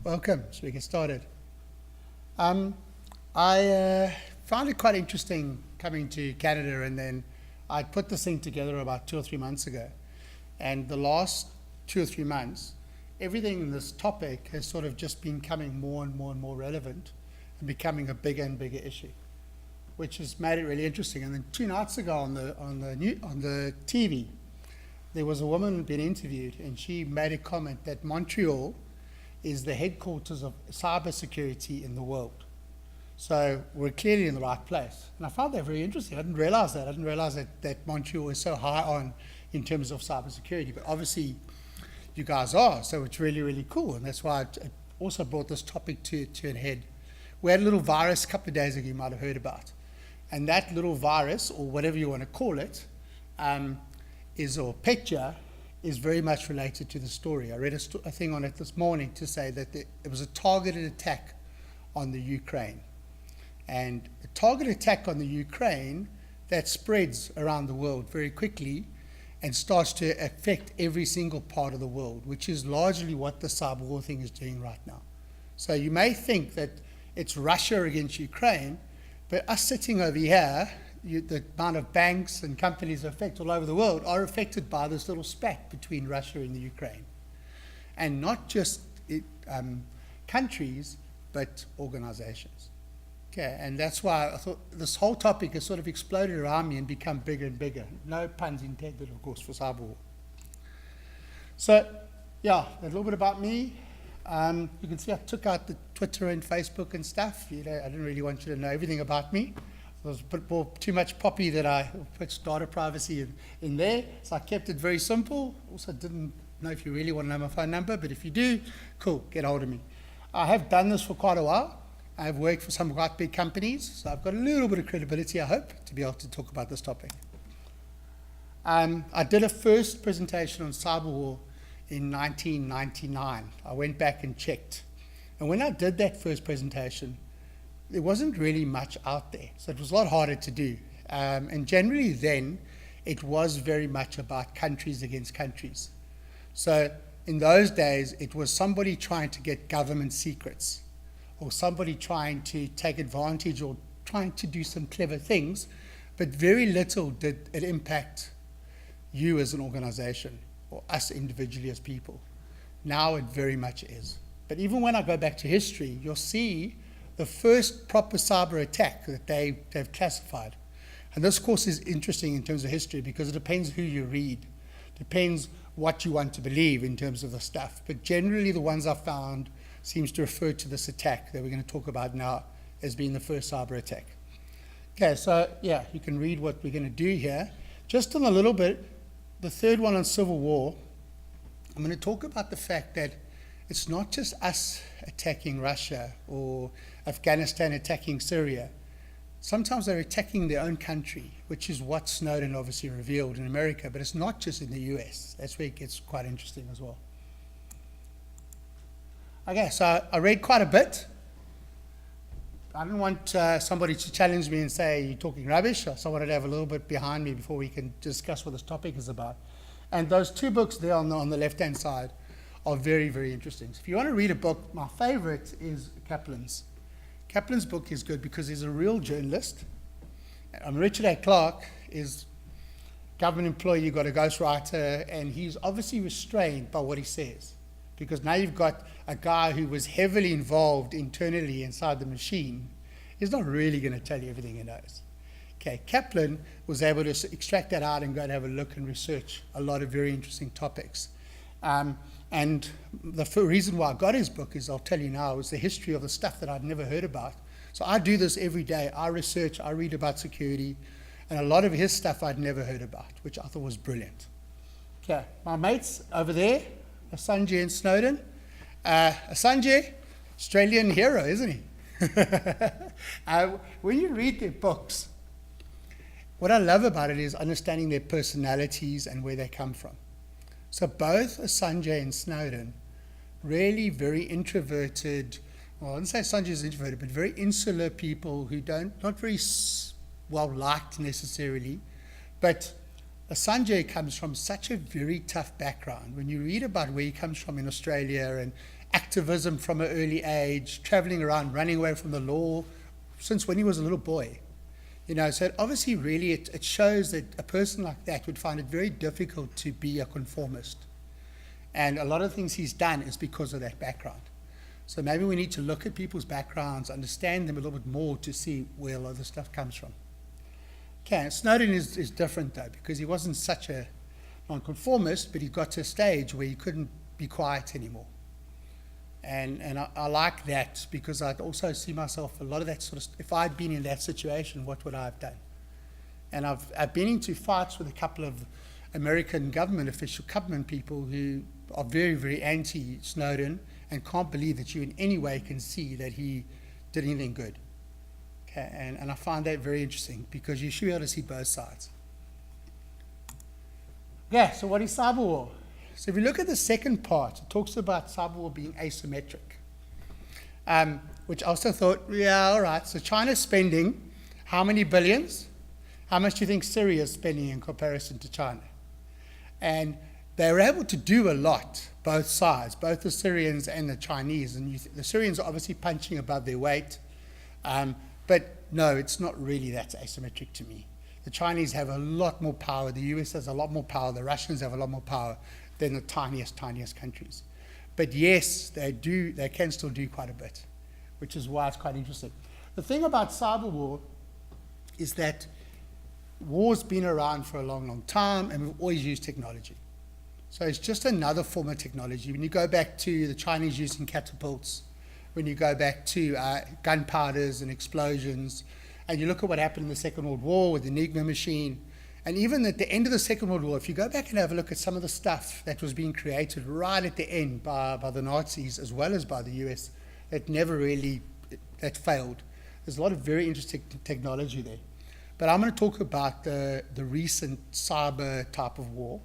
welcome. So we get started. I found it quite interesting coming to Canada, and then I put this thing together about 2 or 3 months ago. And the last 2 or 3 months, everything in this topic has sort of just been becoming more and more relevant and becoming a bigger and bigger issue, which has made it really interesting. And then 2 nights ago on the TV, there was a woman being interviewed, and she made a comment that Montreal is the headquarters of cybersecurity in the world. So we're clearly in the right place. And I found that very interesting. I didn't realize that. I didn't realize that Montreal is so high on in terms of cybersecurity. But obviously, you guys are. So it's really, really cool. And that's why I also brought this topic to a head. We had a little virus a couple of days ago you might have heard about. And that little virus, or whatever you want to call it, or picture, is very much related to the story. I read a thing on it this morning to say that it was a targeted attack on the Ukraine. And a targeted attack on the Ukraine that spreads around the world very quickly and starts to affect every single part of the world, which is largely what the Cyberwar thing is doing right now. So you may think that it's Russia against Ukraine, but us sitting over here, the amount of banks and companies affected all over the world are affected by this little spat between Russia and the Ukraine. And not just countries, but organizations. Okay, and that's why I thought this whole topic has sort of exploded around me and become bigger and bigger. No puns intended, of course, for Cyberwar. So, yeah, a little bit about me. You can see I took out the Twitter and Facebook and stuff. I didn't really want you to know everything about me. There was a bit more, too much poppy that I put data privacy in there, so I kept it very simple. Also didn't know if you really want to know my phone number, but if you do, cool, get hold of me. I have done this for quite a while. I've worked for some quite big companies, so I've got a little bit of credibility, I hope, to be able to talk about this topic. I did a first presentation on Cyberwar in 1999. I went back and checked. And when I did that first presentation, there wasn't really much out there, so it was a lot harder to do. And generally then, it was very much about countries against countries. So in those days, it was somebody trying to get government secrets, or somebody trying to take advantage or trying to do some clever things, but very little did it impact you as an organization, or us individually as people. Now it very much is. But even when I go back to history, you'll see the first proper cyber attack that they've classified. And this course is interesting in terms of history because it depends who you read. Depends what you want to believe in terms of the stuff. But generally the ones I've found seems to refer to this attack that we're going to talk about now as being the first cyber attack. Okay, so yeah, you can read what we're going to do here. Just in a little bit, the third one on Civil War, I'm going to talk about the fact that it's not just us attacking Russia or Afghanistan attacking Syria. Sometimes they're attacking their own country, which is what Snowden obviously revealed in America, but it's not just in the US. That's where it gets quite interesting as well. Okay, so I read quite a bit. I didn't want somebody to challenge me and say, you're talking rubbish. So I wanted to have a little bit behind me before we can discuss what this topic is about. And those 2 books there on the left-hand side are very, very interesting. So if you want to read a book, my favorite is Kaplans. Kaplan's book is good because he's a real journalist. Richard A. Clarke is government employee, you've got a ghostwriter, and he's obviously restrained by what he says. Because now you've got a guy who was heavily involved internally inside the machine. He's not really going to tell you everything he knows. Okay, Kaplan was able to extract that out and go and have a look and research a lot of very interesting topics. And the reason why I got his book is, I'll tell you now, is the history of the stuff that I'd never heard about. So I do this every day. I research, I read about security, and a lot of his stuff I'd never heard about, which I thought was brilliant. Okay, my mates over there, Assange and Snowden. Assange, Australian hero, isn't he? When you read their books, what I love about it is understanding their personalities and where they come from. So both Assange and Snowden, really very introverted, well, I wouldn't say Assange is introverted, but very insular people who not very well liked necessarily, but Assange comes from such a very tough background. When you read about where he comes from in Australia activism from an early age, traveling around, running away from the law since when he was a little boy. So it obviously really, it shows that a person like that would find it very difficult to be a conformist. And a lot of things he's done is because of that background. So maybe we need to look at people's backgrounds, understand them a little bit more to see where a lot of the stuff comes from. Okay, Snowden is different though, because he wasn't such a nonconformist, but he got to a stage where he couldn't be quiet anymore. And I like that, because I also see myself, a lot of that sort of, if I'd been in that situation, what would I have done? And I've been into fights with a couple of American government people who are very, very anti-Snowden and can't believe that you in any way can see that he did anything good. Okay, and I find that very interesting, because you should be able to see both sides. Yeah, so what is cyberwar? So if you look at the second part, it talks about cyberwar being asymmetric, which I also thought, yeah, all right. So China's spending how many billions? How much do you think Syria is spending in comparison to China? And they were able to do a lot, both sides, both the Syrians and the Chinese. And the Syrians are obviously punching above their weight. But no, it's not really that asymmetric to me. The Chinese have a lot more power. The US has a lot more power. The Russians have a lot more power than the tiniest countries. But yes, they can still do quite a bit, which is why it's quite interesting. The thing about cyberwar is that war's been around for a long, long time, and we've always used technology. So it's just another form of technology. When you go back to the Chinese using catapults, when you go back to gunpowders and explosions, and you look at what happened in the Second World War with the Enigma machine, and even at the end of the Second World War, if you go back and have a look at some of the stuff that was being created right at the end by the Nazis as well as by the US, that failed. There's a lot of very interesting technology there. But I'm going to talk about the recent cyber type of war,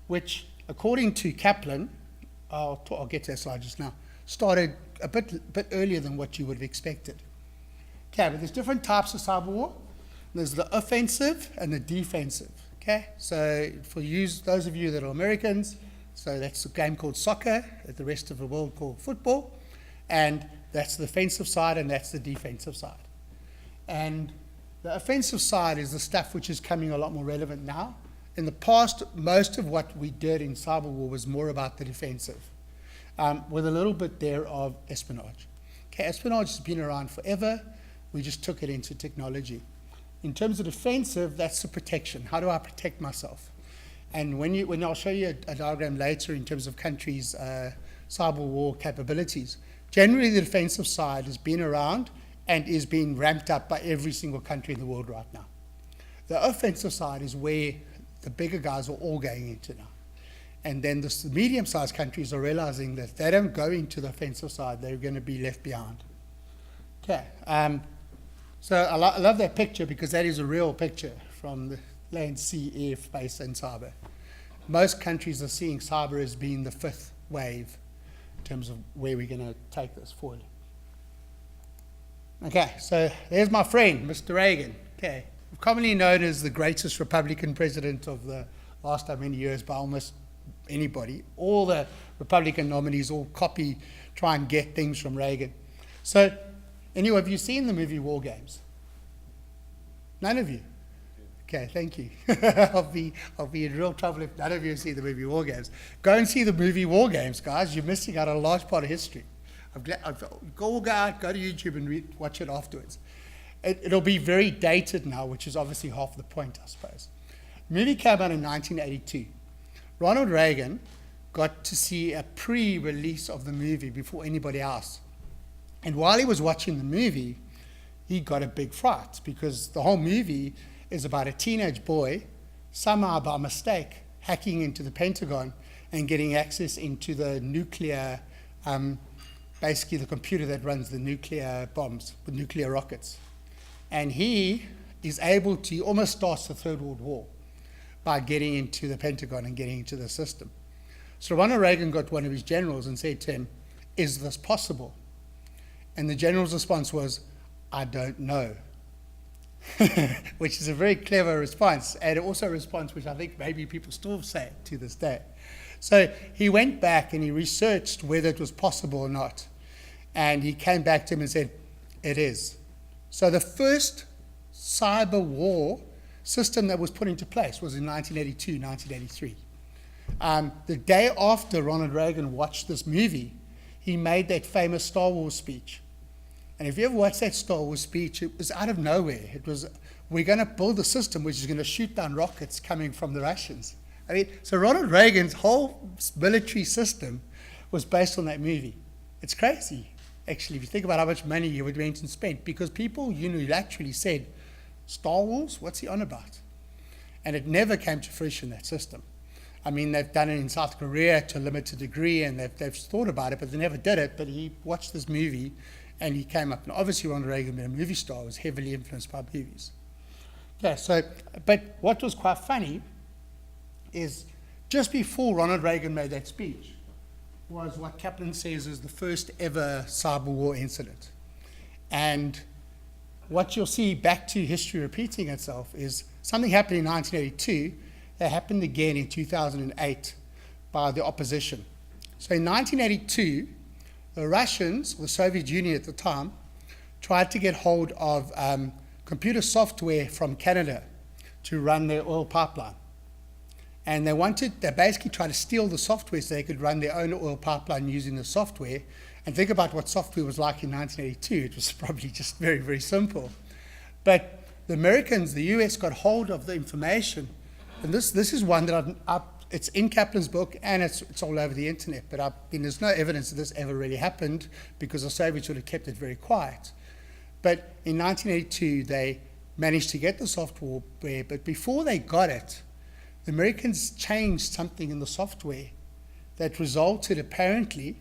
which, according to Kaplan, I'll get to that slide just now, started a bit earlier than what you would have expected. Okay, but there's different types of cyber war. There's the offensive and the defensive. Okay, so for those of you that are Americans, so that's a game called soccer that the rest of the world call football, and that's the offensive side and that's the defensive side. And the offensive side is the stuff which is coming a lot more relevant now. In the past, most of what we did in cyber war was more about the defensive, with a little bit there of espionage. Okay, espionage has been around forever. We just took it into technology. In terms of defensive, that's the protection. How do I protect myself? And when I'll show you a diagram later in terms of countries' cyber war capabilities, generally the defensive side has been around and is being ramped up by every single country in the world right now. The offensive side is where the bigger guys are all going into now. And then the medium-sized countries are realizing that if they don't go into the offensive side, they're going to be left behind. Okay. So I love that picture, because that is a real picture from the land, sea, air, space, and cyber. Most countries are seeing cyber as being the fifth wave in terms of where we're going to take this forward. Okay, so there's my friend, Mr. Reagan. Okay, commonly known as the greatest Republican president of the last how many years by almost anybody. All the Republican nominees all try and get things from Reagan. So anyway, have you seen the movie War Games? None of you? Okay, thank you. I'll be in real trouble if none of you see the movie War Games. Go and see the movie War Games, guys. You're missing out on a large part of history. Go to YouTube and watch it afterwards. It'll be very dated now, which is obviously half the point, I suppose. The movie came out in 1982. Ronald Reagan got to see a pre-release of the movie before anybody else. And while he was watching the movie, he got a big fright, because the whole movie is about a teenage boy, somehow by mistake, hacking into the Pentagon and getting access into the nuclear, basically the computer that runs the nuclear bombs, the nuclear rockets. And he is able to, almost starts the Third World War by getting into the Pentagon and getting into the system. So Ronald Reagan got one of his generals and said to him, "Is this possible?" And the general's response was, "I don't know," which is a very clever response, and also a response which I think maybe people still say to this day. So he went back and he researched whether it was possible or not. And he came back to him and said, it is. So the first cyber war system that was put into place was in 1982, 1983. The day after Ronald Reagan watched this movie, he made that famous Star Wars speech. And if you ever watched that Star Wars speech, it was out of nowhere. It was, we're going to build a system which is going to shoot down rockets coming from the Russians. I mean, so Ronald Reagan's whole military system was based on that movie. It's crazy, actually, if you think about how much money he went and spent, because people unilaterally said, Star Wars, what's he on about? And it never came to fruition, that system. I mean, they've done it in South Korea to a limited degree, and they've thought about it, but they never did it. But he watched this movie, and he came up. And obviously, Ronald Reagan, being a movie star, was heavily influenced by movies. Yeah, so, but what was quite funny is just before Ronald Reagan made that speech was what Kaplans says is the first ever cyber war incident. And what you'll see, back to history repeating itself, is something happened in 1982 that happened again in 2008 by the opposition. So in 1982, the Russians, or the Soviet Union at the time, tried to get hold of computer software from Canada to run their oil pipeline. And they basically tried to steal the software so they could run their own oil pipeline using the software. And think about what software was like in 1982. It was probably just very, very simple. But the Americans, the US, got hold of the information. And this is one that it's in Kaplan's book, and it's all over the internet. But there's no evidence that this ever really happened, because the Soviets would have kept it very quiet. But in 1982, they managed to get the software, but before they got it, the Americans changed something in the software that resulted, apparently,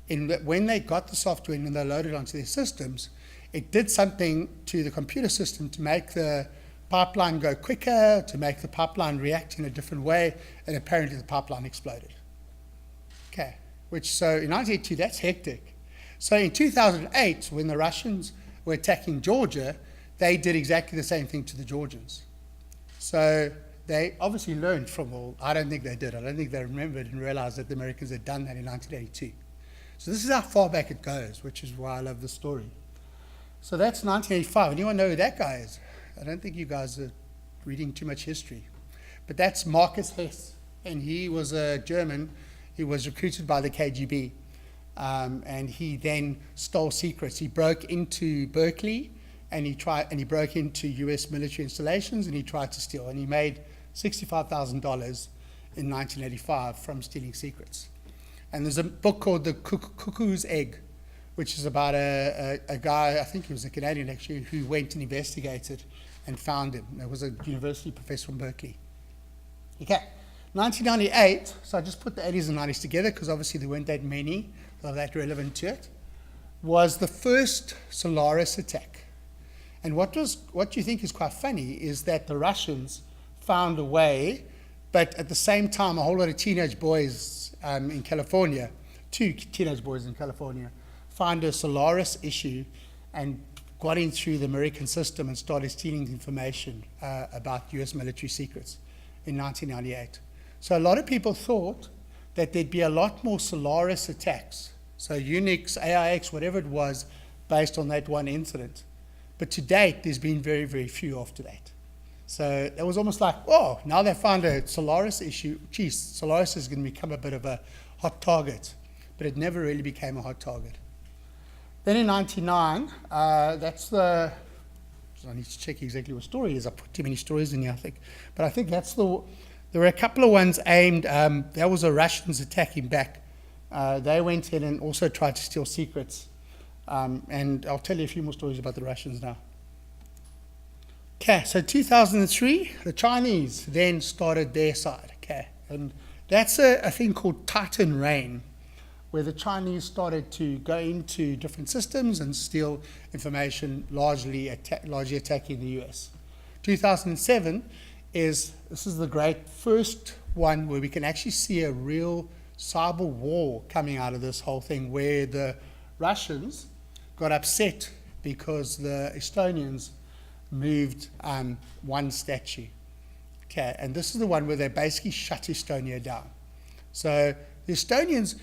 in that when they got the software and they loaded it onto their systems, it did something to the computer system to make the pipeline go quicker, to make the pipeline react in a different way, and apparently the pipeline exploded. Okay, so in 1982, that's hectic. So in 2008, when the Russians were attacking Georgia, they did exactly the same thing to the Georgians. So they obviously learned from I don't think they did. I don't think they remembered and realized that the Americans had done that in 1982. So this is how far back it goes, which is why I love the story. So that's 1985. Anyone know who that guy is? I don't think you guys are reading too much history. But that's Marcus Hess, and he was a German. He was recruited by the KGB, and he then stole secrets. He broke into Berkeley, and he broke into U.S. military installations, and he tried to steal. And he made $65,000 in 1985 from stealing secrets. And there's a book called The Cuckoo's Egg, which is about a guy, I think he was a Canadian actually, who went and investigated and found him. There was a university professor from Berkeley. Okay, 1998, so I just put the 80s and 90s together because obviously there weren't that many that relevant to it, was the first Solaris attack. And what you think is quite funny is that the Russians found a way, but at the same time, a whole lot of teenage boys in California, 2 teenage boys in California, found a Solaris issue and got in through the American system and started stealing information about US military secrets in 1998. So a lot of people thought that there'd be a lot more Solaris attacks, so Unix, AIX, whatever it was, based on that one incident. But to date, there's been very, very few after that. So it was almost like, oh, now they found a Solaris issue. Geez, Solaris is going to become a bit of a hot target. But it never really became a hot target. Then in 99, I need to check exactly what story it is. I put too many stories in here, I think. But I think there were a couple of ones aimed, there was a Russians attacking back. They went in and also tried to steal secrets. And I'll tell you a few more stories about the Russians now. Okay, so 2003, the Chinese then started their side. Okay, and that's a thing called Titan Rain, where the Chinese started to go into different systems and steal information, largely attacking the US. 2007 this is the great first one where we can actually see a real cyber war coming out of this whole thing, where the Russians got upset because the Estonians moved one statue. Okay, and this is the one where they basically shut Estonia down. So the Estonians,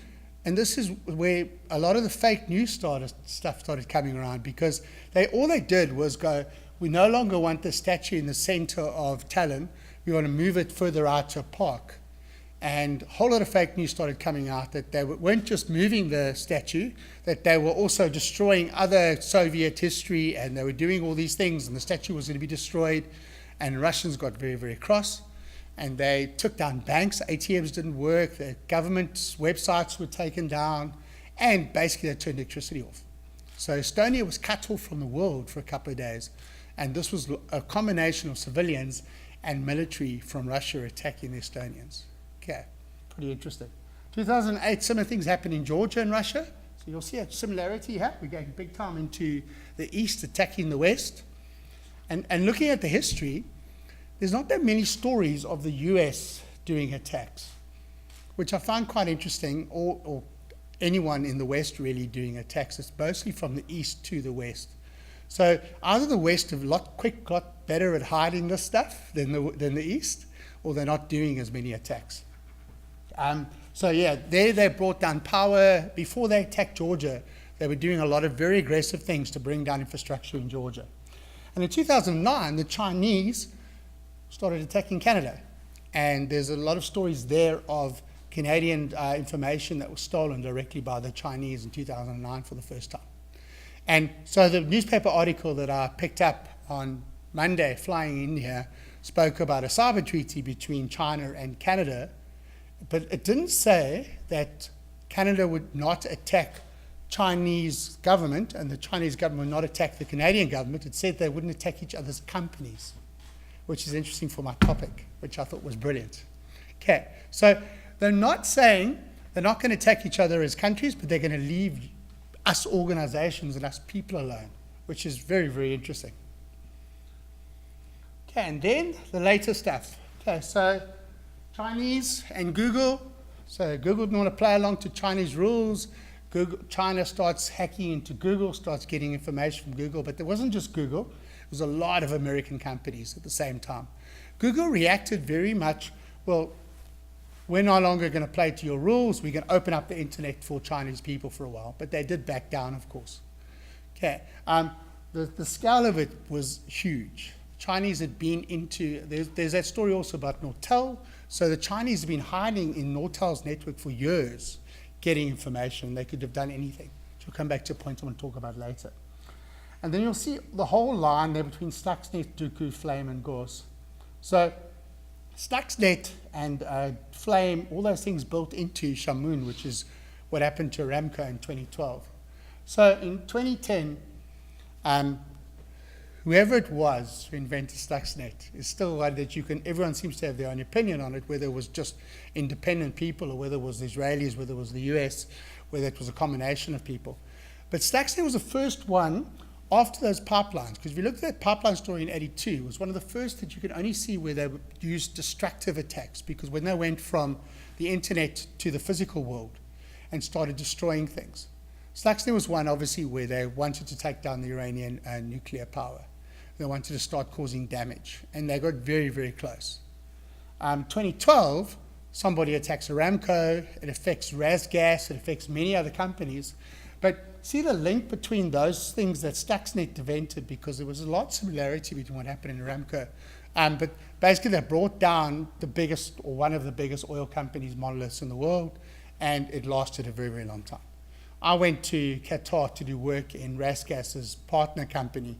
and this is where a lot of the fake news stuff started coming around, because all they did was go, we no longer want the statue in the center of Tallinn, we want to move it further out to a park. And a whole lot of fake news started coming out that they weren't just moving the statue, that they were also destroying other Soviet history, and they were doing all these things, and the statue was going to be destroyed. And Russians got very, very cross, and they took down banks. ATMs didn't work, the government's websites were taken down, and basically they turned electricity off. So Estonia was cut off from the world for a couple of days, and this was a combination of civilians and military from Russia attacking the Estonians. Okay, pretty interesting. 2008, similar things happened in Georgia and Russia. So you'll see a similarity here. We're going big time into the east, attacking the west. And looking at the history, there's not that many stories of the US doing attacks, which I find quite interesting, or anyone in the West really doing attacks. It's mostly from the east to the west. So either the West have a lot better at hiding this stuff than the East, or they're not doing as many attacks. So yeah, they brought down power. Before they attacked Georgia, they were doing a lot of very aggressive things to bring down infrastructure in Georgia. And in 2009, the Chinese started attacking Canada. And there's a lot of stories there of Canadian information that was stolen directly by the Chinese in 2009 for the first time. And so the newspaper article that I picked up on Monday, flying in here, spoke about a cyber treaty between China and Canada, but it didn't say that Canada would not attack Chinese government and the Chinese government would not attack the Canadian government. It said they wouldn't attack each other's companies, which is interesting for my topic, which I thought was brilliant. Okay, so they're not saying they're not going to attack each other as countries, but they're going to leave us organizations and us people alone, which is very, very interesting. Okay, and then the later stuff. Okay, so Chinese and Google. So Google didn't want to play along to Chinese rules. China starts hacking into Google, starts getting information from Google, but there wasn't just Google. There was a lot of American companies at the same time. Google reacted very much, well, we're no longer going to play to your rules. We're going to open up the internet for Chinese people for a while. But they did back down, of course. Okay. The scale of it was huge. Chinese had been into, there's that story also about Nortel. So the Chinese have been hiding in Nortel's network for years, getting information. They could have done anything. Which we'll come back to a point I want to talk about later. And then you'll see the whole line there between Stuxnet, Duku, Flame, and Gauss. So Stuxnet and Flame, all those things built into Shamoon, which is what happened to Aramco in 2012. So in 2010, whoever it was who invented Stuxnet is still one that everyone seems to have their own opinion on it, whether it was just independent people or whether it was the Israelis, whether it was the US, whether it was a combination of people. But Stuxnet was the first one after those pipelines, because if you look at that pipeline story in 82, it was one of the first that you could only see where they used destructive attacks, because when they went from the internet to the physical world and started destroying things. Stuxnet was one, obviously, where they wanted to take down the Iranian nuclear power. They wanted to start causing damage, and they got very, very close. 2012, somebody attacks Aramco, it affects Rasgas, it affects many other companies. But see the link between those things that Stuxnet invented, because there was a lot of similarity between what happened in Aramco. But basically they brought down the biggest, or one of the biggest oil companies, monoliths in the world, and it lasted a very, very long time. I went to Qatar to do work in Rasgas's partner company,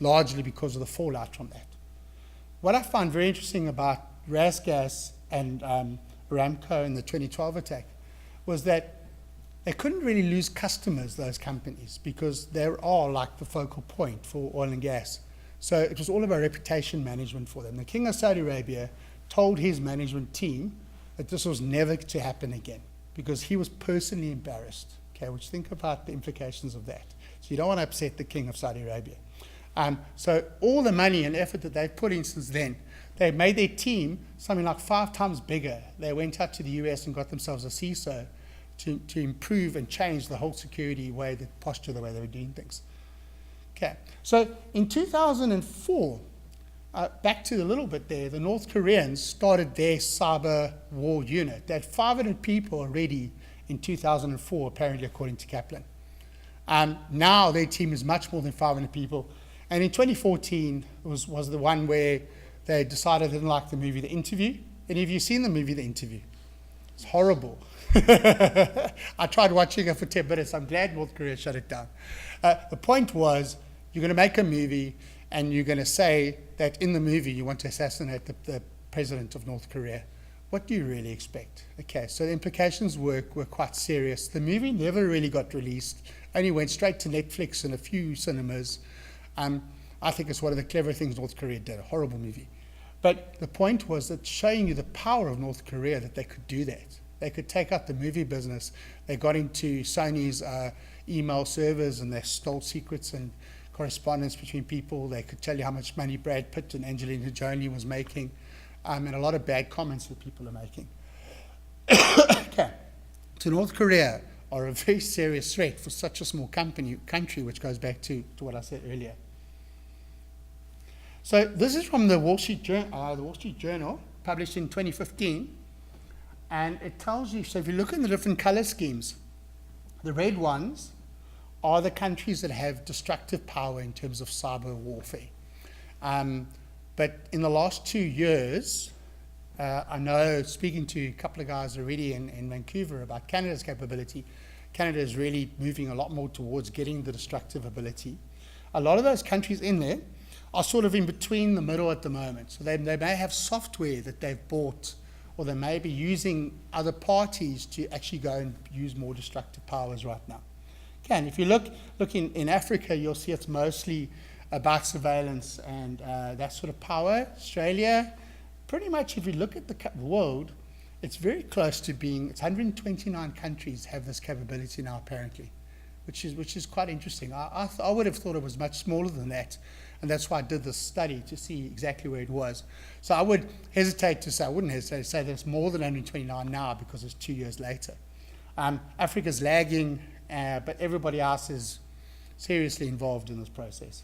largely because of the fallout from that. What I found very interesting about Rasgas and Aramco in the 2012 attack was that they couldn't really lose customers, those companies, because they are like the focal point for oil and gas. So it was all about reputation management for them. The King of Saudi Arabia told his management team that this was never to happen again, because he was personally embarrassed. Okay, which think about the implications of that. So you don't want to upset the King of Saudi Arabia. So all the money and effort that they've put in since then, they made their team something like 5 times bigger. They went out to the US and got themselves a CISO to improve and change the whole security way, the posture, the way they were doing things. Okay, so in 2004, back to a little bit there, the North Koreans started their cyber war unit. They had 500 people already in 2004, apparently, according to Kaplan. Now their team is much more than 500 people. And in 2014 was the one where they decided they didn't like the movie The Interview. Any of you seen the movie The Interview? It's horrible. I tried watching it for 10 minutes. I'm glad North Korea shut it down. The point was, you're going to make a movie and you're going to say that in the movie you want to assassinate the president of North Korea. What do you really expect? Okay, so the implications were quite serious. The movie never really got released, only went straight to Netflix and a few cinemas. I think it's one of the clever things North Korea did, a horrible movie. But the point was that showing you the power of North Korea, that they could do that. They could take out the movie business. They got into Sony's email servers and they stole secrets and correspondence between people. They could tell you how much money Brad Pitt and Angelina Jolie was making, and a lot of bad comments that people are making. Okay. So North Korea are a very serious threat for such a small country, which goes back to what I said earlier. So this is from the Wall Street Journal, published in 2015, and it tells you, so if you look at the different color schemes, the red ones are the countries that have destructive power in terms of cyber warfare. But in the last 2 years, I know, speaking to a couple of guys already in Vancouver about Canada's capability, Canada is really moving a lot more towards getting the destructive ability. A lot of those countries in there are sort of in between the middle at the moment. So they may have software that they've bought, or they may be using other parties to actually go and use more destructive powers right now. Okay, and if you look in Africa, you'll see it's mostly about surveillance and that sort of power. Australia, pretty much if you look at the world, it's very close to being, it's 129 countries have this capability now apparently, which is quite interesting. I would have thought it was much smaller than that, and that's why I did this study to see exactly where it was. So I wouldn't hesitate to say that it's more than 129 now because it's 2 years later. Africa's lagging, but everybody else is seriously involved in this process.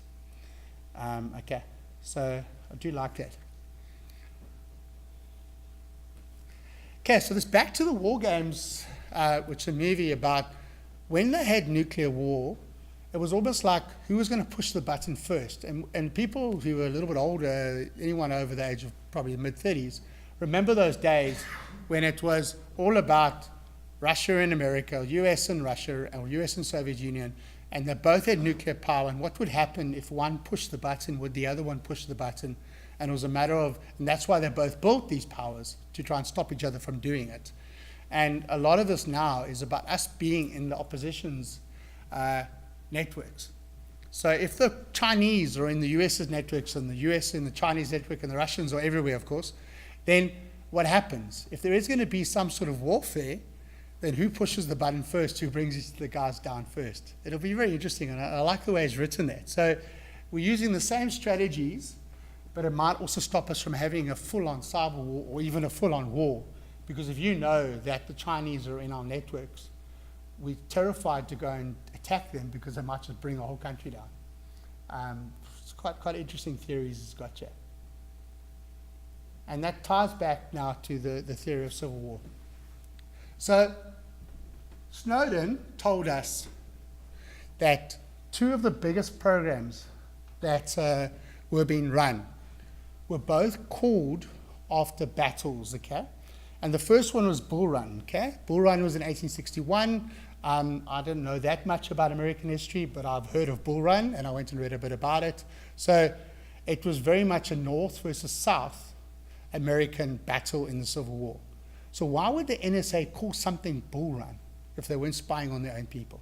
Okay, so I do like that. Okay, so this Back to the War Games, which is a movie about when they had nuclear war, it was almost like who was going to push the button first. And people who were a little bit older, anyone over the age of probably the mid-30s, remember those days when it was all about Russia and America, US and Russia, or US and Soviet Union, and they both had nuclear power. And what would happen if one pushed the button, would the other one push the button? And it was a matter of, and that's why they both built these powers, to try and stop each other from doing it. And a lot of this now is about us being in the opposition's networks. So if the Chinese are in the US's networks and the US in the Chinese network and the Russians are everywhere, of course, then what happens? If there is going to be some sort of warfare, then who pushes the button first, who brings the guys down first? It'll be very interesting, and I like the way it's written that. So we're using the same strategies, but it might also stop us from having a full-on cyber war or even a full-on war. Because if you know that the Chinese are in our networks, we're terrified to go and attack them because they might just bring the whole country down. It's quite interesting theories it's got here. And that ties back now to the theory of civil war. So Snowden told us that two of the biggest programs that were being run were both called after battles, okay? And the first one was Bull Run, okay? Bull Run was in 1861. I didn't know that much about American history, but I've heard of Bull Run, and I went and read a bit about it. So it was very much a North versus South American battle in the Civil War. So why would the NSA call something Bull Run if they weren't spying on their own people?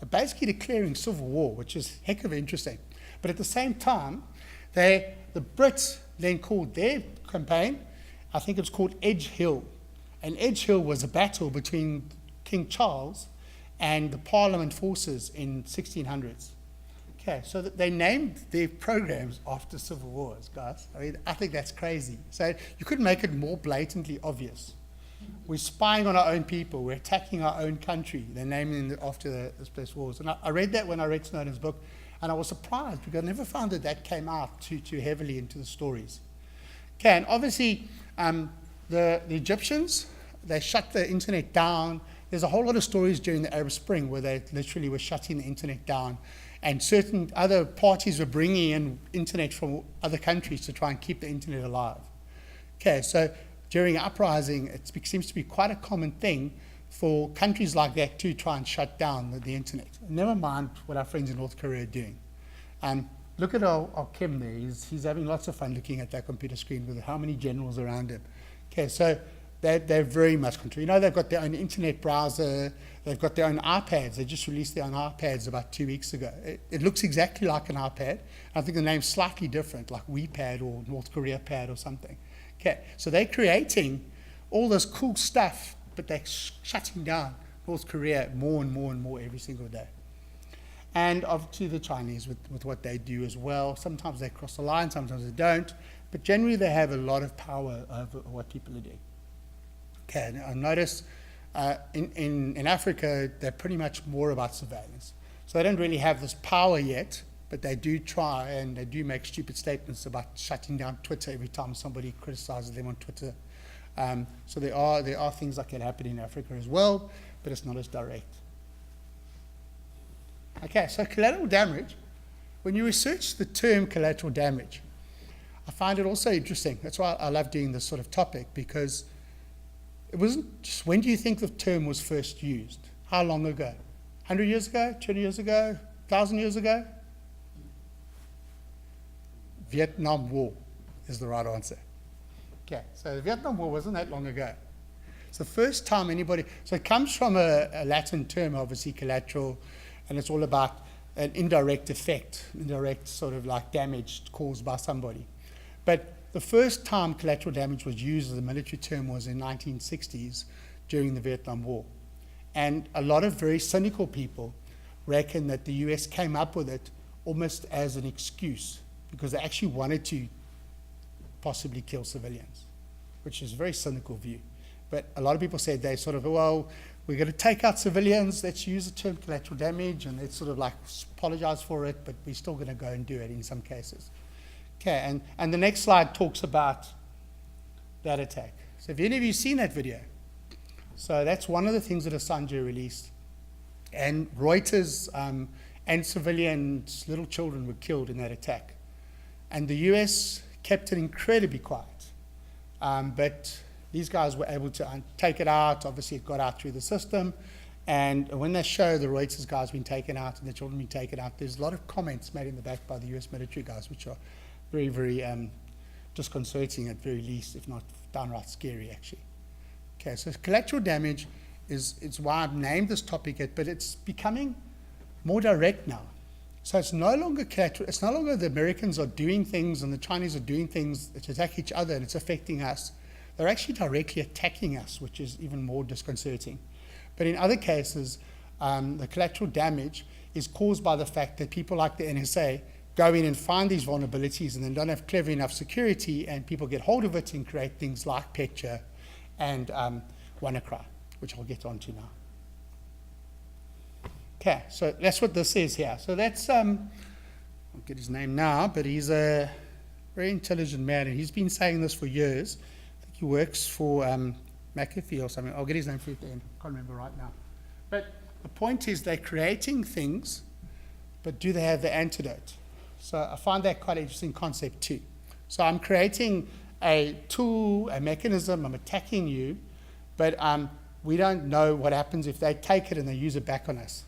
They're basically declaring civil war, which is heck of interesting. But at the same time, the Brits then called their campaign, I think it was called Edge Hill. And Edge Hill was a battle between King Charles and the Parliament forces in 1600s. Okay, so they named their programs after civil wars, guys. I mean, I think that's crazy. So you couldn't make it more blatantly obvious. We're spying on our own people. We're attacking our own country. They're naming it after the space wars. And I read that when I read Snowden's book. And I was surprised because I never found that that came out too heavily into the stories. Okay, and obviously the Egyptians, they shut the internet down. There's a whole lot of stories during the Arab Spring where they literally were shutting the internet down, and certain other parties were bringing in internet from other countries to try and keep the internet alive. Okay, so during uprising, it seems to be quite a common thing for countries like that to try and shut down the internet. Never mind what our friends in North Korea are doing. Look at our Kim there. He's having lots of fun looking at that computer screen with how many generals around him. Okay, so they're very much control. You know, they've got their own internet browser. They've got their own iPads. They just released their own iPads about 2 weeks ago. It looks exactly like an iPad. I think the name's slightly different, like WePad or North Korea Pad or something. Okay, so they're creating all this cool stuff, but they're shutting down North Korea more and more and more every single day. And obviously the Chinese with what they do as well. Sometimes they cross the line, sometimes they don't. But generally they have a lot of power over what people are doing. Okay, and I notice in Africa, they're pretty much more about surveillance. So they don't really have this power yet, but they do try, and they do make stupid statements about shutting down Twitter every time somebody criticizes them on Twitter. So there are things like that happening in Africa as well, but it's not as direct. Okay, so collateral damage. When you research the term collateral damage, I find it also interesting. That's why I love doing this sort of topic, because it wasn't just, when do you think the term was first used? How long ago? 100 years ago? 20 years ago? 1,000 years ago? Vietnam War is the right answer. Okay, so the Vietnam War wasn't that long ago. It's the first time anybody, so it comes from a Latin term, obviously, collateral, and it's all about an indirect effect, indirect sort of like damage caused by somebody. But the first time collateral damage was used as a military term was in the 1960s during the Vietnam War. And a lot of very cynical people reckon that the US came up with it almost as an excuse because they actually wanted to possibly kill civilians, which is a very cynical view. But a lot of people said they sort of, well, we're going to take out civilians, let's use the term collateral damage, and let's sort of like apologize for it, but we're still going to go and do it in some cases. Okay, and the next slide talks about that attack. So have any of you seen that video? So that's one of the things that Assange released. And Reuters and civilians, little children were killed in that attack. And the US kept it incredibly quiet. But these guys were able to take it out. Obviously, it got out through the system. And when they show the Reuters guys being taken out and the children being taken out, there's a lot of comments made in the back by the US military guys, which are very, very disconcerting at very least, if not downright scary, actually. Okay, so collateral damage is why I've named this topic it, but it's becoming more direct now. So it's no longer collateral, it's no longer the Americans are doing things and the Chinese are doing things to attack each other and it's affecting us. They're actually directly attacking us, which is even more disconcerting. But in other cases, the collateral damage is caused by the fact that people like the NSA go in and find these vulnerabilities and then don't have clever enough security, and people get hold of it and create things like Petya and WannaCry, which I'll get onto now. Okay, so that's what this is here. So that's, I'll get his name now, but he's a very intelligent man, and he's been saying this for years. I think he works for McAfee or something. I'll get his name for you at the end. I can't remember right now. But the point is they're creating things, but do they have the antidote? So I find that quite an interesting concept too. So I'm creating a tool, a mechanism, I'm attacking you, but we don't know what happens if they take it and they use it back on us.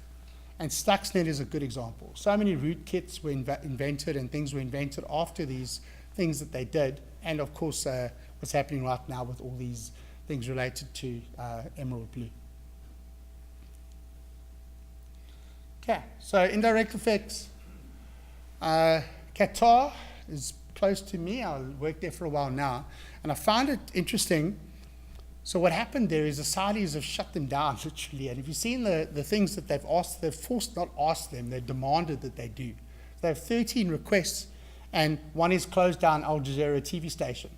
And Stuxnet is a good example. So many rootkits were invented and things were invented after these things that they did. And of course, what's happening right now with all these things related to Emerald Blue. Okay, so indirect effects. Qatar is close to me. I worked there for a while now. And I found it interesting. So what happened there is the Saudis have shut them down, literally. And if you've seen the things that they've asked, they've forced, not asked them, they've demanded that they do. They have 13 requests, and one is close down Al Jazeera TV station.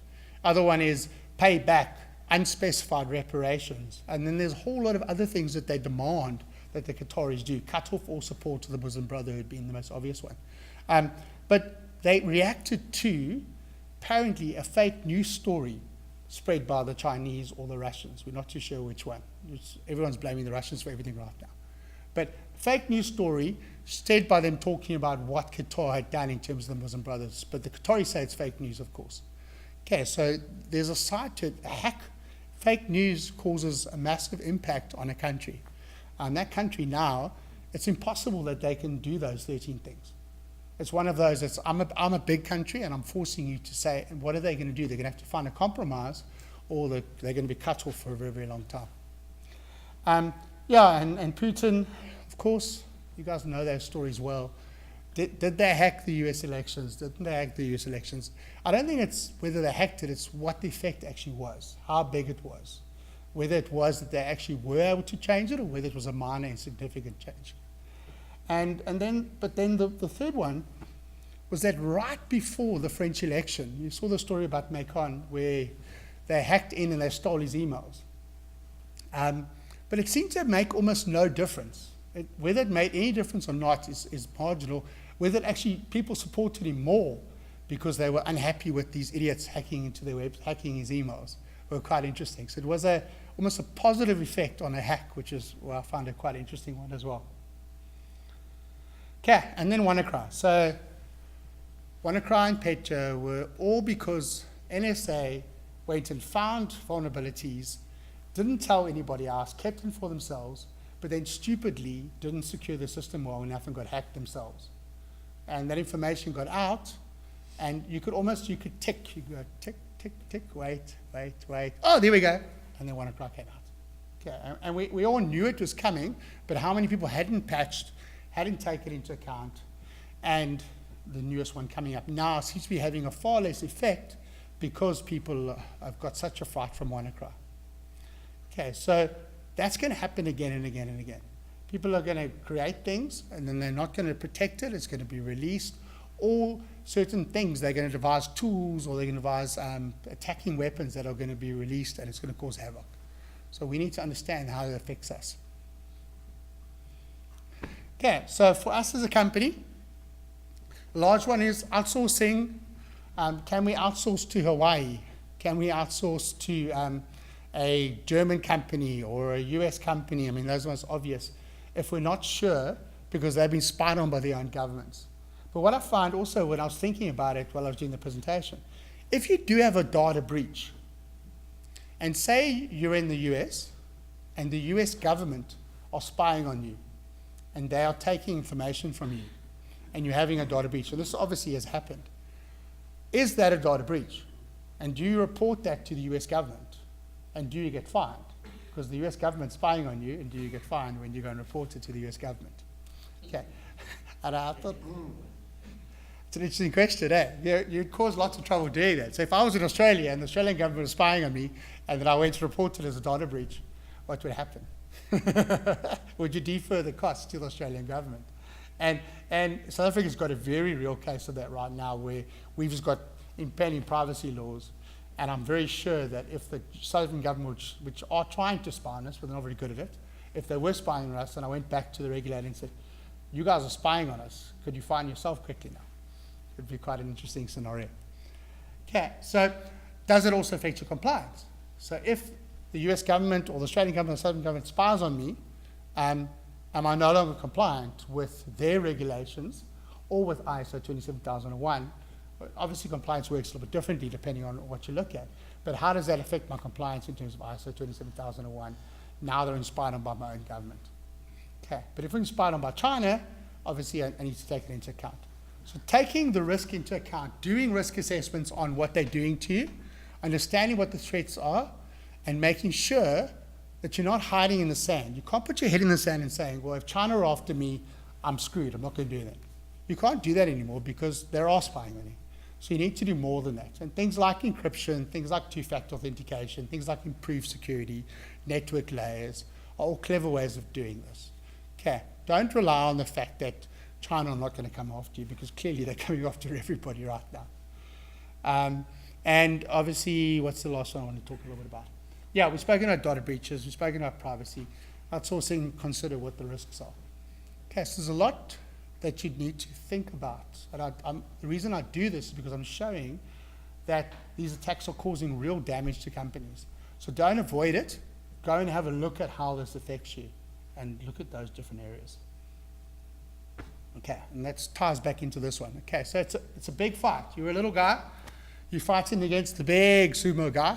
Other one is pay back unspecified reparations. And then there's a whole lot of other things that they demand that the Qataris do. Cut off all support to the Muslim Brotherhood being the most obvious one. But they reacted to, apparently, a fake news story spread by the Chinese or the Russians. We're not too sure which one. Everyone's blaming the Russians for everything right now. But fake news story spread by them talking about what Qatar had done in terms of the Muslim Brothers. But the Qataris say it's fake news, of course. Okay, so there's a side to it. Fake news causes a massive impact on a country. And that country now, it's impossible that they can do those 13 things. It's one of those, I'm a big country and I'm forcing you to say, and what are they going to do? They're going to have to find a compromise, or they're going to be cut off for a very, very long time. And Putin, of course, you guys know those stories well. Did they hack the US elections? Didn't they hack the US elections? I don't think it's whether they hacked it, it's what the effect actually was, how big it was. Whether it was that they actually were able to change it, or whether it was a minor insignificant change. But then the third one was that right before the French election, you saw the story about Macron where they hacked in and they stole his emails. But it seemed to make almost no difference. Whether it made any difference or not is marginal. Whether it actually people supported him more because they were unhappy with these idiots hacking into their webs, hacking his emails, were quite interesting. So it was almost a positive effect on a hack, which is, well, I found a quite interesting one as well. Okay, and then WannaCry. So WannaCry and Petro were all because NSA went and found vulnerabilities, didn't tell anybody else, kept them for themselves, but then stupidly didn't secure the system well enough and got hacked themselves. And that information got out, and you could tick, you go tick, tick, tick, wait. Oh, there we go. And then WannaCry came out. Okay, and we all knew it was coming, but how many people hadn't patched, hadn't taken into account, and the newest one coming up now seems to be having a far less effect because people have got such a fright from WannaCry. Okay, so that's going to happen again and again and again. People are going to create things, and then they're not going to protect it. It's going to be released. All certain things, they're going to devise tools, or they're going to devise attacking weapons that are going to be released, and it's going to cause havoc. So we need to understand how it affects us. Okay, so for us as a company, a large one is outsourcing. Can we outsource to Hawaii? Can we outsource to a German company or a US company? I mean, those are most obvious. If we're not sure, because they've been spied on by their own governments. But what I find also when I was thinking about it while I was doing the presentation, if you do have a data breach, and say you're in the US, and the US government are spying on you, and they are taking information from you, and you're having a data breach, so this obviously has happened, is that a data breach? And do you report that to the US government? And do you get fined? Because the US government's spying on you, and do you get fined when you go and report it to the US government? Okay. And I thought, it's an interesting question, eh? You'd cause lots of trouble doing that. So if I was in Australia and the Australian government was spying on me, and then I went to report it as a data breach, what would happen? Would you defer the costs to the Australian government? And South Africa's got a very real case of that right now, where we've just got impending privacy laws. And I'm very sure that if the South African government, which are trying to spy on us, but they're not very good at it, if they were spying on us, and I went back to the regulator and said, you guys are spying on us, could you find yourself quickly now? It would be quite an interesting scenario. Okay, so does it also affect your compliance? So if the US government or the Australian government or South African government spies on me, am I no longer compliant with their regulations or with ISO 27001? Obviously, compliance works a little bit differently depending on what you look at. But how does that affect my compliance in terms of ISO 27001? Now they're inspired on by my own government. Okay, but if we're inspired on by China, obviously I need to take it into account. So taking the risk into account, doing risk assessments on what they're doing to you, understanding what the threats are, and making sure that you're not hiding in the sand. You can't put your head in the sand and saying, well, if China are after me, I'm screwed, I'm not going to do that. You can't do that anymore because they are spying on you. So you need to do more than that. And things like encryption, things like two-factor authentication, things like improved security, network layers, are all clever ways of doing this. Okay, don't rely on the fact that China are not going to come after you, because clearly they're coming after everybody right now. And obviously, what's the last one I want to talk a little bit about? Yeah, we've spoken about data breaches, we've spoken about privacy. outsourcing, consider what the risks are. Okay, so there's a lot that you need to think about. And the reason I do this is because I'm showing that these attacks are causing real damage to companies. So don't avoid it. Go and have a look at how this affects you and look at those different areas. Okay, and that ties back into this one. Okay, so it's a big fight. You're a little guy. You're fighting against the big sumo guy.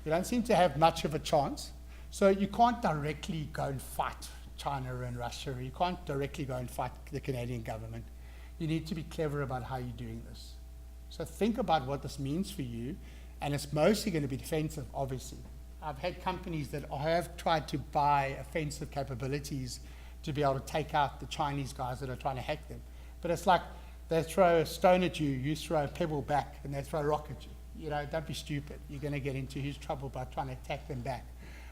You don't seem to have much of a chance. So you can't directly go and fight China and Russia. You can't directly go and fight the Canadian government. You need to be clever about how you're doing this. So think about what this means for you, and it's mostly going to be defensive, obviously. I've had companies that have tried to buy offensive capabilities to be able to take out the Chinese guys that are trying to hack them. But it's like they throw a stone at you, you throw a pebble back, and they throw a rock at you. You know, don't be stupid. You're going to get into huge trouble by trying to attack them back.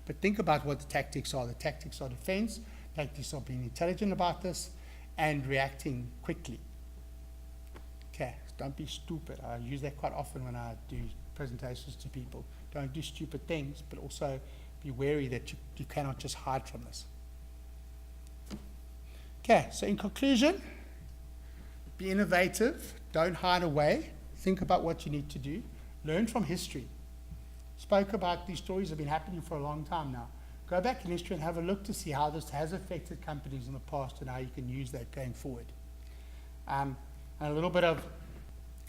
But think about what the tactics are. The tactics are defense, tactics are being intelligent about this, and reacting quickly. Okay, don't be stupid. I use that quite often when I do presentations to people. Don't do stupid things, but also be wary that you cannot just hide from this. Okay, so in conclusion, be innovative, don't hide away, think about what you need to do, learn from history. Spoke about these stories have been happening for a long time now. Go back in history and have a look to see how this has affected companies in the past and how you can use that going forward. And a little bit of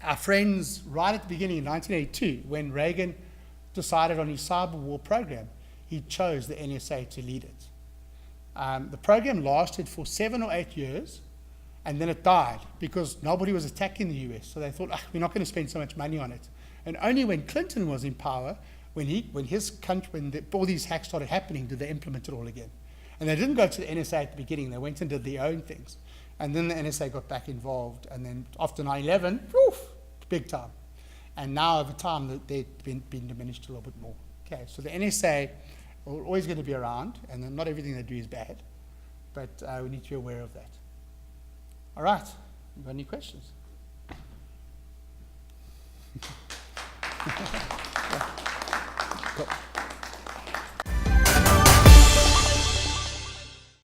our friends right at the beginning in 1982, when Reagan decided on his Cyberwar program, he chose the NSA to lead it. The program lasted for 7 or 8 years, and then it died because nobody was attacking the US. So they thought, we're not going to spend so much money on it. And only when Clinton was in power, when his country, all these hacks started happening, did they implement it all again. And they didn't go to the NSA at the beginning. They went and did their own things. And then the NSA got back involved. And then after 9/11, big time. And now over time, they've been diminished a little bit more. Okay, so the NSA are always going to be around, and then not everything they do is bad. But we need to be aware of that. All right, you got any questions?